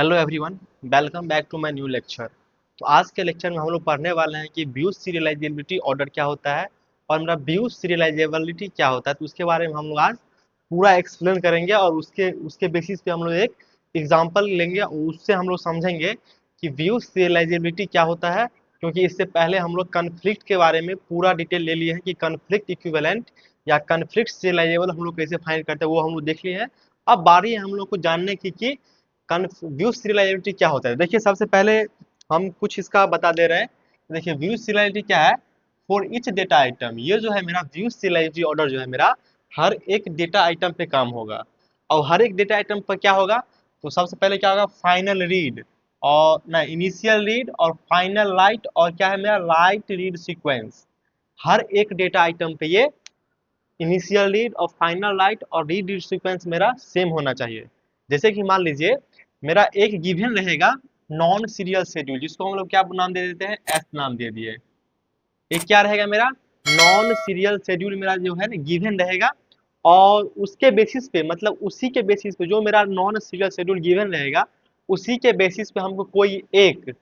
Hello everyone, welcome back to my new lecture. तो आज के लेक्चर में हम लोग पढ़ने वाले हैं कि व्यू सीरियलाइजेबिलिटी ऑर्डर क्या होता है और मेरा व्यू सीरियलाइजेबिलिटी क्या होता है। तो उसके बारे में हम लोग आज पूरा एक्सप्लेन करेंगे और उसके उसके बेसिस पे हम लोग एक एग्जांपल लेंगे और उससे हम लोग समझेंगे कि व्यू सीरियलाइजेबिलिटी क्या होता है। क्योंकि इससे पहले हम लोग कन्फ्लिक्ट के बारे में पूरा डिटेल ले लिए हैं कि कन्फ्लिक्ट इक्विवेलेंट या कन्फ्लिक्ट सीरियलाइजेबल हम लोग कैसे फाइंड करते हैं, वो हम लोग देख लिए हैं। अब बारी है हम लोग को जानने की कि व्यू सीरियलाइजेबिलिटी क्या होता है। देखिए, सबसे पहले हम कुछ इसका बता दे रहे हैं। देखिए, व्यू सीरियलाइजेबिलिटी क्या है। फॉर ईच डेटा आइटम, ये जो है मेरा व्यू सीरियलाइजेबिलिटी ऑर्डर जो है मेरा हर एक डेटा आइटम पे काम होगा। और हर एक डेटा आइटम पर क्या होगा, तो सबसे पहले क्या होगा, फाइनल रीड और ना इनिशियल रीड और फाइनल राइट और क्या है मेरा राइट रीड सीक्वेंस। हर एक डेटा आइटम पे ये इनिशियल रीड और फाइनल राइट और रीड रीड सीक्वेंस मेरा सेम होना चाहिए। जैसे कि मान लीजिए मेरा एक गिवन रहेगा नॉन सीरियल शेड्यूल, जिसको हम लोग क्या नाम दे देते हैं, एस नाम दे दिए। ये क्या रहेगा मेरा नॉन सीरियल शेड्यूल, मेरा जो है ना गिवन रहेगा। और उसके बेसिस पे मतलब उसी के बेसिस पे जो मेरा नॉन सीरियल शेड्यूल गिवन रहेगा, उसी के बेसिस पे हमको कोई एक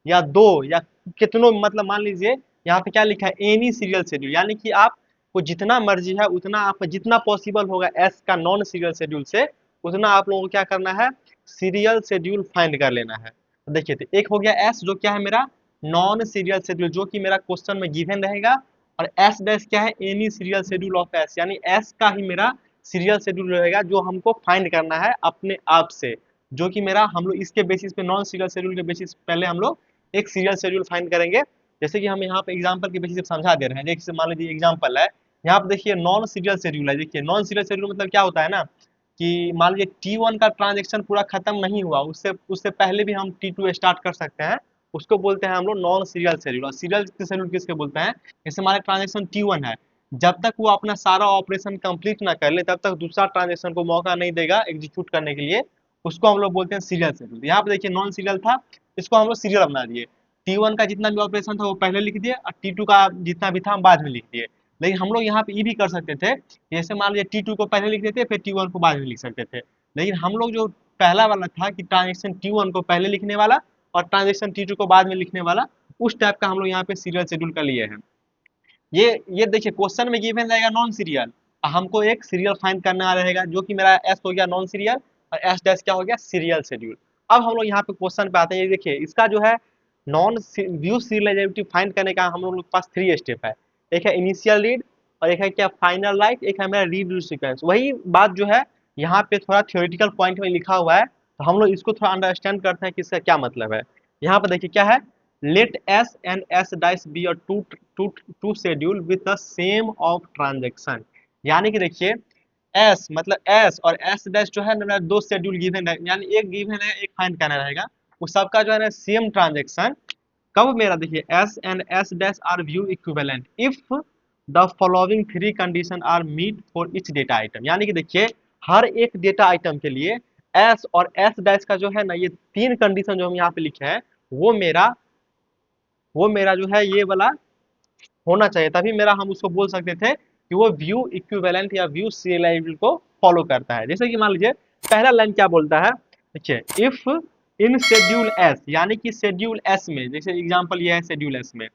या दो या कितनों, मतलब मान लीजिए यहाँ पे क्या लिखा है, एनी सीरियल शेड्यूल, यानी कि आपको जितना मर्जी है उतना आप जितना पॉसिबल होगा एस का नॉन सीरियल शेड्यूल से उतना आप लोगों को क्या करना है, सीरियल शेड्यूल फाइंड कर लेना है। तो देखिए, तो एक हो गया एस जो क्या है मेरा नॉन सीरियल शेड्यूल, जो कि मेरा क्वेश्चन में गिवन रहेगा। और एस डैश क्या है, any serial schedule of S, यानी एस का ही मेरा सीरियल शेड्यूल रहेगा जो हमको फाइंड करना है अपने आप से। जो कि मेरा हम लोग इसके बेसिस पे नॉन सीरियल शेड्यूल के बेसिस पहले हम लोग एक सीरियल शेड्यूल फाइंड करेंगे। जैसे कि हम यहाँ पे एग्जांपल के बेसिस पे समझा दे रहे हैं। जैसे मान लीजिए एग्जांपल है, यहाँ पे देखिए नॉन सीरियल शेड्यूल है। देखिए नॉन सीरियल शेड्यूल मतलब क्या होता है ना, कि मान लीजिए T1 का ट्रांजेक्शन पूरा खत्म नहीं हुआ, उससे उससे पहले भी हम T2 स्टार्ट कर सकते हैं। उसको बोलते हैं हम लोग नॉन सीरियल शेड्यूल। और सीरियल शेड्यूल किसके बोलते हैं, जैसे हमारे ट्रांजेक्शन T1 है, जब तक वो अपना सारा ऑपरेशन कंप्लीट ना कर ले तब तक दूसरा ट्रांजेक्शन को मौका नहीं देगा एग्जीक्यूट करने के लिए। उसको हम लोग बोलते हैं सीरियल शेड्यूल। यहाँ पे देखिए नॉन सीरियल था, इसको हम लोग सीरियल बना दिए। T1 का जितना भी ऑपरेशन था वो पहले लिख दिए और T2 का जितना भी था हम बाद में लिख दिए। लेकिन हम लोग यहाँ पे ये भी कर सकते थे, जैसे मान लीजिए T2 को पहले लिख देते फिर T1 को बाद में लिख सकते थे। लेकिन हम लोग जो पहला वाला था कि ट्रांजेक्शन T1 को पहले लिखने वाला और ट्रांजेक्शन T2 को बाद में लिखने वाला, उस टाइप का हम लोग यहाँ पे सीरियल शेड्यूल का लिए हैं। ये देखिए क्वेश्चन में गिवन रहेगा नॉन सीरियल, हमको एक सीरियल फाइंड करना रहेगा जो कि मेरा एस हो गया नॉन सीरियल और एस डैश क्या हो गया, सीरियल शेड्यूल। अब हम लोग यहाँ पे क्वेश्चन पे आते हैं। ये देखिए इसका जो है नॉन व्यू सीरियलाइजेबिलिटी फाइंड करने का हम लोग के पास 3 स्टेप है। एक है इनिशियल रीड और एक है क्या फाइनल राइट, एक है मेरा रीड रीड सीक्वेंस। वही बात जो है यहाँ पे थोड़ा थ्योरेटिकल पॉइंट में लिखा हुआ है, तो हम लोग इसको थोड़ा अंडरस्टैंड करते हैं कि इसका क्या मतलब है। यहाँ पे देखिए क्या है, let S and S dice be a two schedule with the same of transaction। यानी कि देखिए S मतलब S और S डैश जो है ना दो शेड्यूल गिवन है, यानी एक गिवन है एक फाइंड करना रहेगा। उस सबका जो है ना सेम ट्रांजेक्शन कब मेरा, देखिए S and S dash are view equivalent if the following three condition are meet for each data item। यानी कि देखिए हर एक डेटा आइटम के लिए S और S डैश का जो है ना ये 3 कंडीशन जो हम यहाँ पे लिखे हैं वो मेरा वो मेरा जो है ये वाला होना चाहिए, तभी मेरा हम उसको बोल सकते थे कि वो व्यू इक्विवेलेंट या व्यू सीरियलाइजेबल को फॉलो करता है। जैसे कि मान लीजिए पहला लाइन क्या बोलता है, देखिए इफ इन शेड्यूल एस, यानी कि शेड्यूल एस में, जैसे एग्जांपल ये है शेड्यूल एस में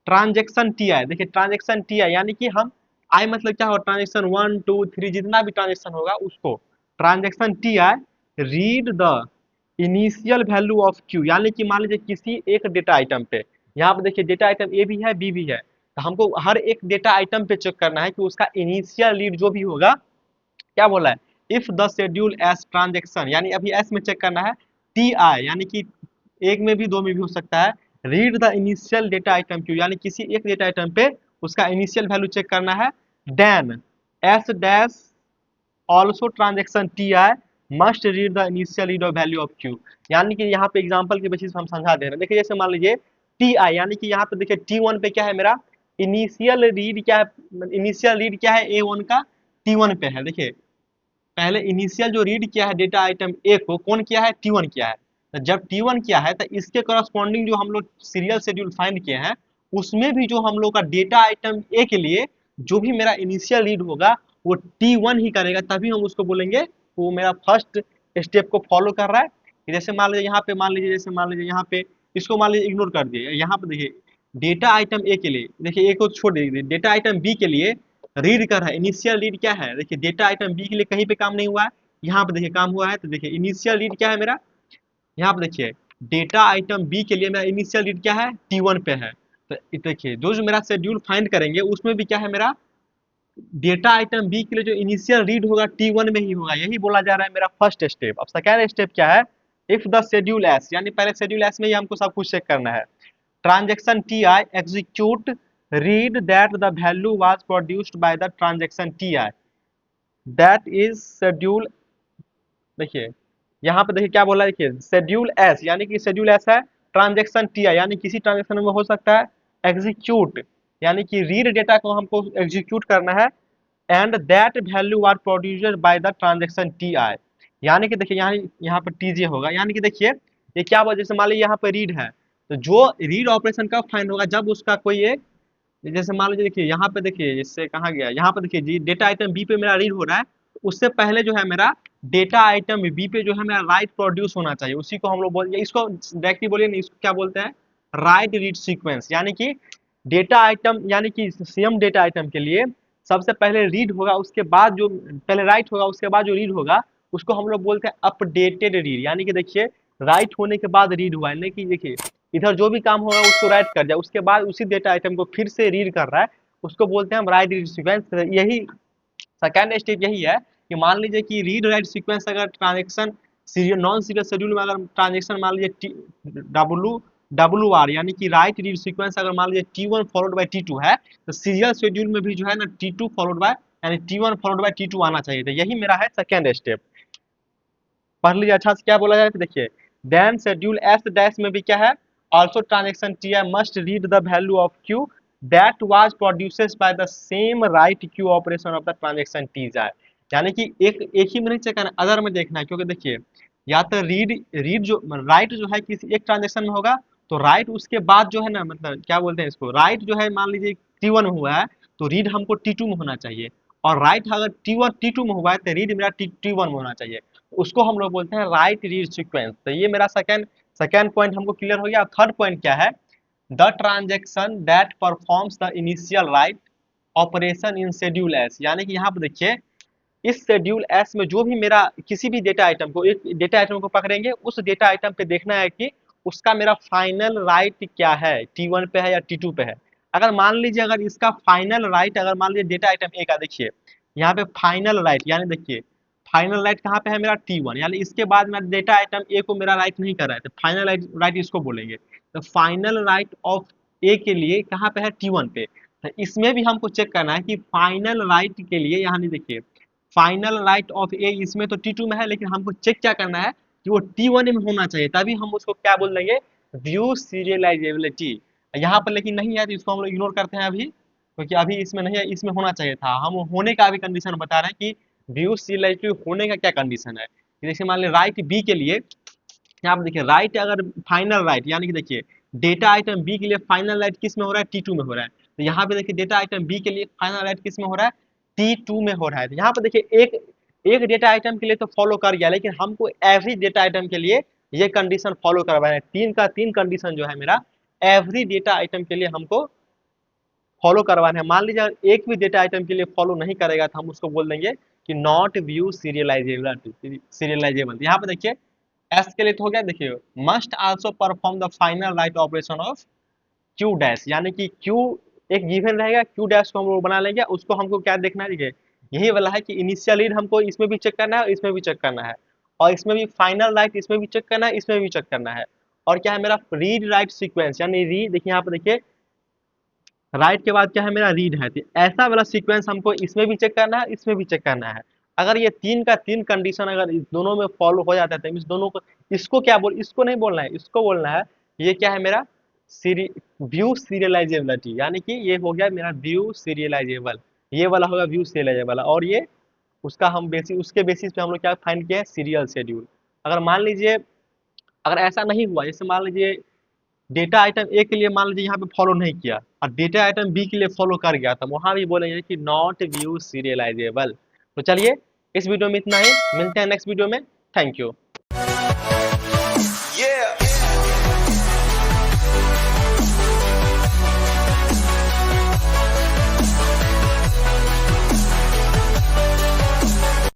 ट्रांजेक्शन टी आई। देखिए ट्रांजेक्शन टी आई यानी कि हम आई मतलब क्या हो, ट्रांजेक्शन 1 2 3 जितना भी ट्रांजेक्शन होगा उसको transaction T I read the initial value of Q. यानी कि मान लीजिए किसी एक डेटा आइटम पे, यहाँ पे देखिए डेटा आइटम ए भी है बी भी है, तो हमको हर एक डेटा आइटम पे चेक करना है कि उसका इनिशियल रीड जो भी होगा, क्या बोला है, if the schedule S transaction, यानी अभी एस में चेक करना है, टी आई यानी कि एक में भी दो में भी हो सकता है, read the initial data item Q, यानी किसी एक डेटा आइटम पे उसका इनिशियल वैल्यू चेक करना है। Then S dash also transaction T I must read the initial read of value of Q. यानी कि यहाँ पे एग्जांपल के बेसिस हम समझा दे रहे हैं। देखिए जैसे मान लीजिए टी आई, यानी कि यहाँ पे देखिए T1 पे क्या है मेरा इनिशियल रीड, क्या है इनिशियल रीड क्या है A1 का T1 पे है। देखिए पहले इनिशियल जो रीड किया है डेटा आइटम ए को कौन किया है, T1 किया है। तो जब T1 किया है तो इसके करस्पॉन्डिंग जो हम लोग सीरियल शेड्यूल फाइंड किए हैं उसमें भी जो हम लोग का डेटा आइटम ए के लिए जो भी मेरा इनिशियल रीड होगा वो T1 ही करेगा, तभी हम उसको बोलेंगे वो मेरा फर्स्ट स्टेप को फॉलो कर रहा है। कि जैसे मान लीजिए यहाँ पे, मान लीजिए जैसे मान लीजिए यहाँ पे, इसको मान लीजिए इग्नोर कर दिए, यहाँ पे देखिए डेटा आइटम ए के लिए, देखिए ए को छोड़ दीजिए, डेटा आइटम बी के लिए रीड कर रहा है, इनिशियल रीड क्या है, देखिए डेटा आइटम बी के लिए कहीं पे काम नहीं हुआ है, यहाँ पे देखिए काम हुआ है, तो देखिए इनिशियल रीड क्या है मेरा, यहाँ पे देखिए डेटा आइटम बी के लिए मेरा इनिशियल रीड क्या है, T1 पे है। तो देखिए जो जो मेरा शेड्यूल फाइंड करेंगे उसमें भी क्या है मेरा डेटा आइटम बी के लिए जो इनिशियल रीड होगा T1 में ही होगा, यही बोला जा रहा है मेरा फर्स्ट स्टेप। अब सेकेंड स्टेप क्या है, इफ द शेड्यूल एस, यानी पहले शेड्यूल एस में ही हमको सब कुछ चेक करना है। Transaction T I execute read that the value was produced by the transaction T I that is schedule, देखिए यहाँ पे देखिए क्या बोला है, देखिए शेड्यूल एस, यानी कि शेड्यूल एस है ट्रांजेक्शन टी आई, यानी किसी ट्रांजेक्शन में हो सकता है एग्जीक्यूट, यानी कि रीड डेटा को हमको एग्जीक्यूट करना है, and that value are produced by the transaction T I, यानी कि देखिए यहाँ पर टी जे होगा, यानी कि देखिए ये क्या बोला, जैसे मान लीजिए यहाँ पर रीड है, तो जो रीड ऑपरेशन कब फाइंड होगा, जब उसका कोई एक, जैसे मान लीजिए देखिए यहाँ पे देखिए इससे कहाँ गया, यहाँ पे देखिए जी डेटा आइटम बी पे मेरा रीड हो रहा है, उससे पहले जो है मेरा डेटा आइटम बी पे जो है मेरा राइट प्रोड्यूस होना चाहिए, उसी को हम लोग बोल, इसको डायरेक्टली बोलिए नहीं, इसको क्या बोलते हैं, राइट रीड सीक्वेंस, यानी कि डेटा आइटम, यानी कि सेम डेटा आइटम के लिए सबसे पहले रीड होगा, उसके बाद जो पहले राइट होगा, उसके बाद जो रीड होगा उसको हम लोग बोलते हैं अपडेटेड रीड, यानी कि देखिए राइट होने के बाद रीड हुआ है, नहीं कि देखिए इधर जो भी काम होगा उसको राइट कर दिया, उसके बाद उसी डेटा आइटम को फिर से रीड कर रहा है, उसको बोलते हैं हम राइट रीड सीक्वेंस। यही सेकेंड स्टेप यही है कि मान लीजिए कि रीड राइट सीक्वेंस अगर transaction serial non serial schedule में अगर ट्रांजेक्शन मान लीजिए डब्लू डब्लू आर, यानी कि राइट रीड सीक्वेंस अगर मान लीजिए T1 फॉलोड बाय T2 है, तो सीरियल शेड्यूल में भी जो है ना T2 फॉलोड बाय, यानी T1 फॉलोड बाय T2 आना चाहिए, तो यही मेरा है सेकेंड स्टेप। पढ़ लीजिए अच्छा से क्या बोला जाए, तो देखिए देन शेड्यूल एस डैश में भी क्या है, also transaction T I must read the value of Q that was produces by the same right Q operation of the transaction T I, यानी कि एक ही में नहीं चेक करना, अदर में देखना है, क्योंकि देखिए या तो रीड रीड जो राइट जो है किसी एक ट्रांजेक्शन में होगा, तो राइट उसके बाद जो है ना, मतलब क्या बोलते हैं इसको, राइट जो है मान लीजिए T1 में हुआ है, तो रीड हमको T2 में होना चाहिए, और राइट अगर T2 में हुआ है तो रीड मेरा T1 में होना चाहिए, उसको हम लोग बोलते हैं राइट रीड सीक्वेंस। तो ये मेरा सेकेंड पॉइंट हमको क्लियर हो गया। थर्ड पॉइंट क्या है, the transaction that performs the initial write operation in schedule S, यानी कि यहाँ पे देखिए इस शेड्यूल एस में जो भी मेरा किसी भी डेटा आइटम को, एक डेटा आइटम को पकड़ेंगे, उस डेटा आइटम पे देखना है कि उसका मेरा फाइनल राइट क्या है, T1 पे है या T2 पे है। अगर मान लीजिए अगर इसका फाइनल राइट, अगर मान लीजिए डेटा आइटम ए का देखिए यहाँ पे फाइनल राइट, यानी देखिए फाइनल राइट कहाँ पे है मेरा T1, यानी इसके बाद मेरा डेटा आइटम ए को मेरा राइट नहीं कर रहा है, तो फाइनल राइट इसको बोलेंगे। तो फाइनल राइट ऑफ ए के लिए कहाँ पे है, T1 पे। तो इसमें भी हमको चेक करना है कि फाइनल राइट के लिए, यहाँ नहीं देखिए फाइनल राइट ऑफ ए इसमें तो T2 में है, लेकिन हमको चेक क्या करना है कि वो T1 में होना चाहिए, तभी हम उसको क्या बोल देंगे, व्यू सीरियलाइजेबिलिटी। यहाँ पर लेकिन नहीं है, तो इसको हम लोग इग्नोर करते हैं अभी, क्योंकि अभी इसमें नहीं है, इसमें होना चाहिए था। हम होने का भी कंडीशन बता रहे हैं कि व्यू सीरियलाइजेबिलिटी होने का क्या कंडीशन है। जैसे मान लीजिए राइट बी के लिए, यहाँ पे देखिए राइट अगर फाइनल राइट, यानी कि देखिए डेटा आइटम बी के लिए फाइनल राइट किस में हो रहा है, T2 में हो रहा है, तो यहाँ पे देखिए डेटा आइटम बी के लिए फाइनल राइट किस में हो रहा है, T2 में हो रहा है। तो यहाँ पे देखिए एक एक डेटा आइटम के लिए तो फॉलो कर गया, लेकिन हमको एवरी डेटा आइटम के लिए ये कंडीशन फॉलो करवाना है। तीन का तीन कंडीशन जो है मेरा एवरी डेटा आइटम के लिए हमको फॉलो करवाना है। मान लीजिए अगर एक भी डेटा आइटम के लिए फॉलो नहीं करेगा, तो हम उसको बोल देंगे कि नॉट व्यू सीरियलाइजेबल। यहाँ पे देखिए एस के लिए तो हो गया, देखिए must also perform the final write operation of Q dash, यानी कि क्यू एक गिवन रहेगा, क्यू डैश को हम लोग बना लेंगे, उसको हमको क्या देखना है, देखिए यही वाला है कि इनिशियल रीड हमको इसमें भी चेक करना है और इसमें भी चेक करना है, और इसमें भी फाइनल राइट इसमें भी चेक करना है, इसमें भी चेक करना है, और क्या है मेरा रीड राइट सीक्वेंस, यानी रीड देखिए यहाँ पे देखिए राइट के बाद क्या है मेरा रीड है, तो ऐसा वाला सीक्वेंस हमको इसमें भी चेक करना है, इसमें भी चेक करना है। अगर ये तीन का तीन कंडीशन अगर इस दोनों में फॉलो हो जाता है, तो इस दोनों को, इसको क्या बोल, इसको नहीं बोलना है, इसको बोलना है ये क्या है मेरा व्यू सीरियलाइजेबिलिटी, यानी कि ये हो गया मेरा व्यू सीरियलाइजेबल, ये वाला होगा व्यू सीरियलाइजेबल, और ये उसका हम बेसिस, उसके बेसिस पे हम लोग क्या फाइंड किया है, सीरियल शेड्यूल। अगर मान लीजिए अगर ऐसा नहीं हुआ, जैसे मान लीजिए डेटा आइटम ए के लिए मान लीजिए यहाँ पे फॉलो नहीं किया और डेटा आइटम बी के लिए फॉलो कर गया, तो वहां भी बोलेंगे कि नॉट व्यू सीरियलाइजेबल। तो चलिए इस वीडियो में इतना ही, मिलते हैं नेक्स्ट वीडियो में। Thank you.